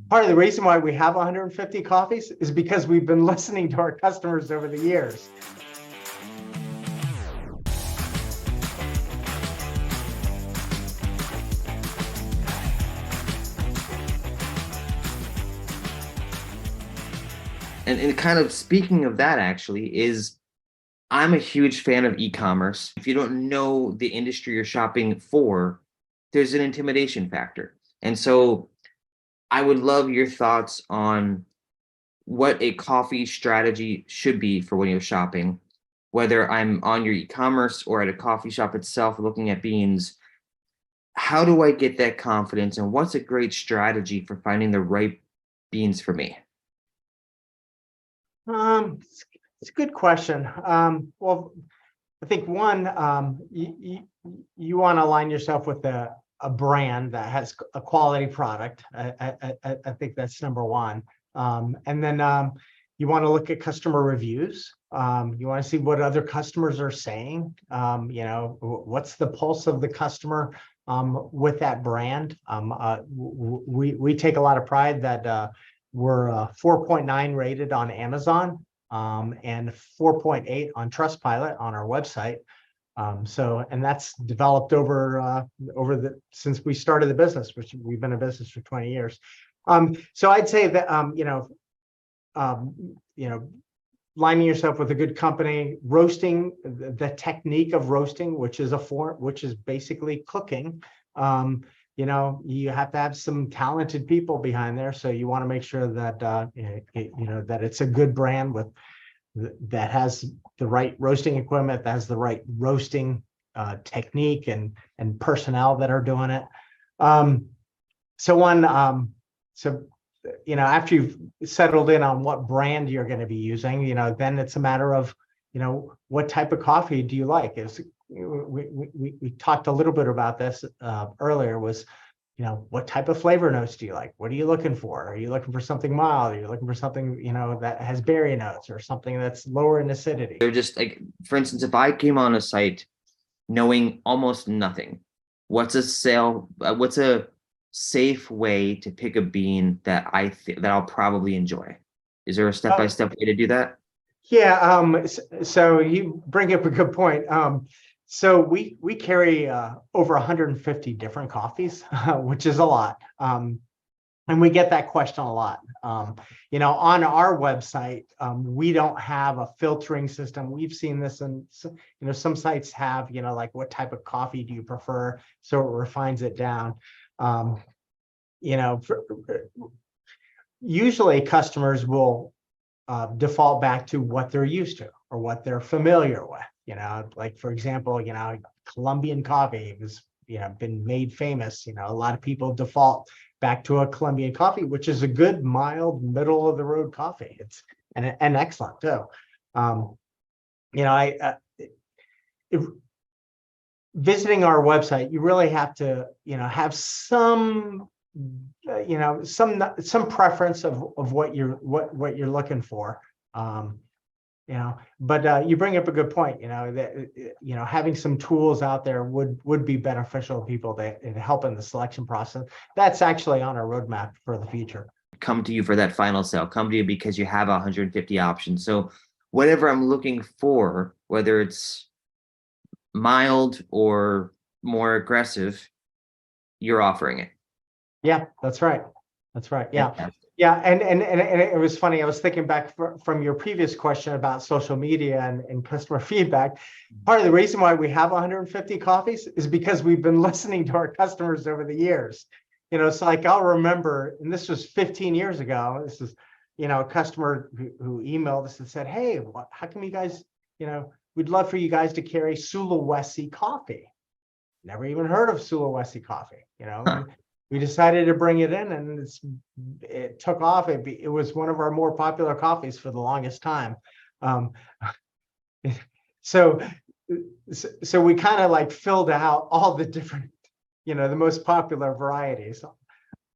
Part of the reason why we have 150 coffees is because we've been listening to our customers over the years. And kind of speaking of that, actually, is I'm a huge fan of e-commerce. If you don't know the industry you're shopping for, there's an intimidation factor. And so I would love your thoughts on what a coffee strategy should be for when you're shopping, whether I'm on your e-commerce or at a coffee shop itself looking at beans. How do I get that confidence, and what's a great strategy for finding the right beans for me? It's a good question. Well, I think one, you want to align yourself with a brand that has a quality product. I think that's number one. And then you want to look at customer reviews. You want to see what other customers are saying. What's the pulse of the customer with that brand. We take a lot of pride that we're 4.9 rated on Amazon and 4.8 on Trustpilot on our website. And that's developed since we started the business, which we've been in business for 20 years. So I'd say that lining yourself with a good company, roasting, the technique of roasting, which is basically cooking. You have to have some talented people behind there. So you want to make sure that that it's a good brand that has the right roasting equipment, that has the right roasting technique and personnel that are doing it. After you've settled in on what brand you're going to be using, then it's a matter of, what type of coffee do you like? We talked a little bit about this earlier, was, what type of flavor notes do you like? What are you looking for? Are you looking for something mild? Are you looking for something, that has berry notes, or something that's lower in acidity? They're just like, for instance, if I came on a site knowing almost nothing, what's a safe way to pick a bean that that I'll probably enjoy? Is there a step-by-step way to do that? Yeah. So you bring up a good point. So we carry over 150 different coffees, which is a lot. And we get that question a lot. On our website, we don't have a filtering system. We've seen this, and some sites have, like, what type of coffee do you prefer? So it refines it down. Usually customers will default back to what they're used to or what they're familiar with. Like, for example, Colombian coffee has been made famous. A lot of people default back to a Colombian coffee, which is a good, mild, middle of the road coffee. It's and excellent too. Visiting our website, you really have to have some some preference of what you're looking for. But you bring up a good point. That having some tools out there would be beneficial to people to help in the selection process. That's actually on our roadmap for the future. Come to you for that final sale. Come to you because you have 150 options. So whatever I'm looking for, whether it's mild or more aggressive, you're offering it. Yeah, that's right. That's right. Yeah. Yeah. And it was funny. I was thinking back from your previous question about social media and customer feedback. Part of the reason why we have 150 coffees is because we've been listening to our customers over the years. So like, I'll remember, and this was 15 years ago, this is, a customer who emailed us and said, "Hey, how come you guys, we'd love for you guys to carry Sulawesi coffee." Never even heard of Sulawesi coffee, We decided to bring it in, and it took off. It was one of our more popular coffees for the longest time. So we kind of like filled out all the different, the most popular varieties.